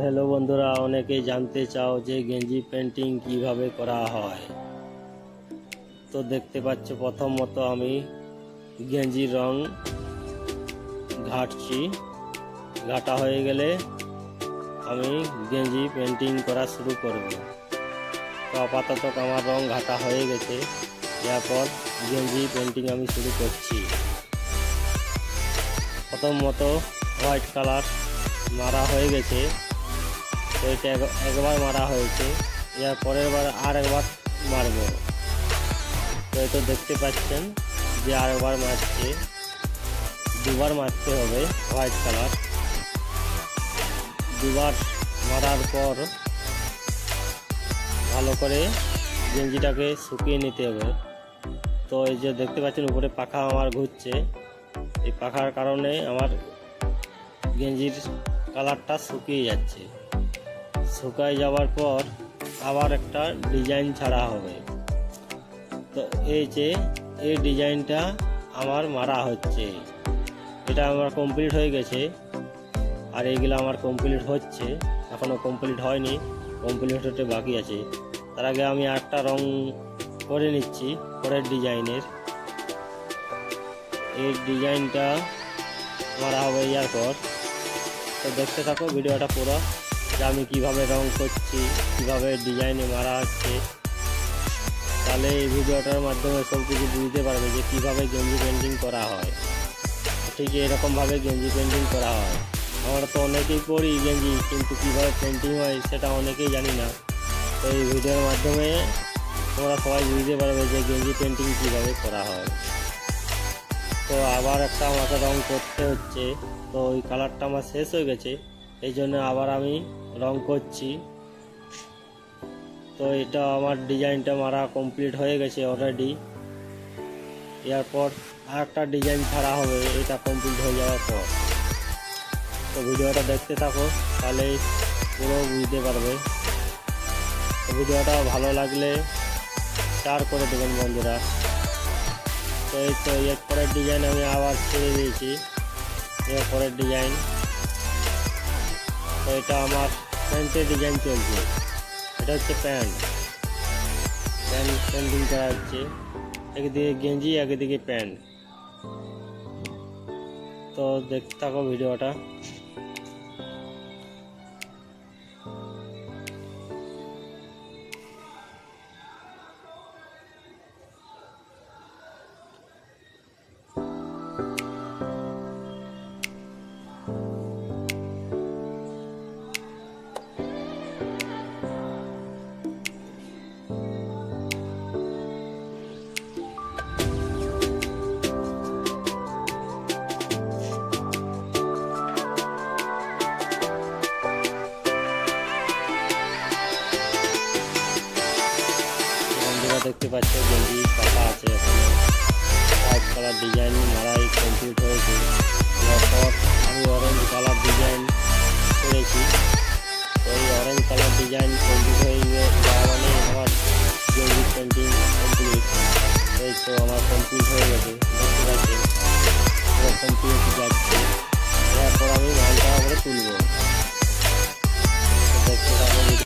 Hello বন্ধুরা, অনেকেই জানতে চাও যে গেঞ্জি পেন্টিং কিভাবে করা হয়। তো দেখতে পাচ্ছ প্রথমত আমি গেঞ্জির রং ঘাটছি। ঘাটা হয়ে গেলে আমি গেঞ্জি পেন্টিং করা শুরু করব। তো আপাতত আমার রং ঘাটা হয়ে গেছে, এরপর গেঞ্জি পেন্টিং আমি শুরু করছি। প্রথমত হোয়াইট কালার মারা হয়ে গেছে, তো এটা একবার মারা হয়েছে, এর পরের বার আর একবার মারব। তো এটা দেখতে পাচ্ছেন যে আরেকবার মারছে, দুবার মারতে হবে হোয়াইট কালার। দুবার মারার পর ভালো করে গেঞ্জিটাকে শুকিয়ে নিতে হবে। তো এই যে দেখতে পাচ্ছেন উপরে পাখা আমার ঘুরছে, এই পাখার কারণে আমার গেঞ্জির কালারটা শুকিয়ে যাচ্ছে। শুকায় যাওয়ার পর আবার একটা ডিজাইন ছাড়া হবে। তো এই যে এই ডিজাইনটা আমার মারা হচ্ছে, এটা আমার কমপ্লিট হয়ে গেছে, আর এইগুলো আমার কমপ্লিট হচ্ছে, এখনও কমপ্লিট হয়নি, কমপ্লিট হতে বাকি আছে। তার আগে আমি একটা রং করে নিচ্ছি পরের ডিজাইনের। এই ডিজাইনটা মারা হবে এরপর। তো দেখতে থাকো ভিডিওটা পুরো, যে আমি কীভাবে রং করছি, কীভাবে ডিজাইনে মারা হচ্ছে। তাহলে এই ভিডিওটার মাধ্যমে সব কিছু বুঝতে পারবে যে কীভাবে গেঞ্জি পেন্টিং করা হয়। ঠিক এরকমভাবে গেঞ্জি পেন্টিং করা হয়। আমরা তো অনেকেই পড়ি গেঞ্জি, কিন্তু কীভাবে পেন্টিং হয় সেটা অনেকেই জানি না। তো এই ভিডিওর মাধ্যমে তোমরা সবাই বুঝতে পারবে যে গেঞ্জি পেন্টিং কীভাবে করা হয়। তো আবার একটা আমাকে রং করতে হচ্ছে, তো ওই কালারটা আমার শেষ হয়ে গেছে, এই জন্য আবার আমি রং করছি। তো এটা আমার ডিজাইনটা মারা কমপ্লিট হয়ে গেছে অলরেডি। এরপর আর একটা ডিজাইন ছাড়া হবে এটা কমপ্লিট হয়ে যাওয়ার পর। তো ভিডিওটা দেখতে থাকো, তাহলেই পুরো বুঝতে পারবে। তো ভিডিওটা ভালো লাগলে শেয়ার করে দেবেন বন্ধুরা। তো এই তো এরপরের ডিজাইন আমি আবার ছেড়ে দিয়েছি, এরপরের ডিজাইন। তো এটা আমার প্যান্টের ডিজাইন চলছে, এটা হচ্ছে প্যান্ট পেন্টিং করা হচ্ছে। একদিকে গেঞ্জি, একদিকে প্যান্ট। তো দেখতে থাকো ভিডিওটা। দেখতে পাচ্ছ গেঞ্জি পাতা আছে, এখানে হোয়াইট কালার ডিজাইন মারাই কমপ্লিট হয়েছে। তারপর আমি অরেঞ্জ কালার ডিজাইন করেছি। তো এই অরেঞ্জ কালার ডিজাইন কমপ্লিট হয়ে যাওয়া মানে আমার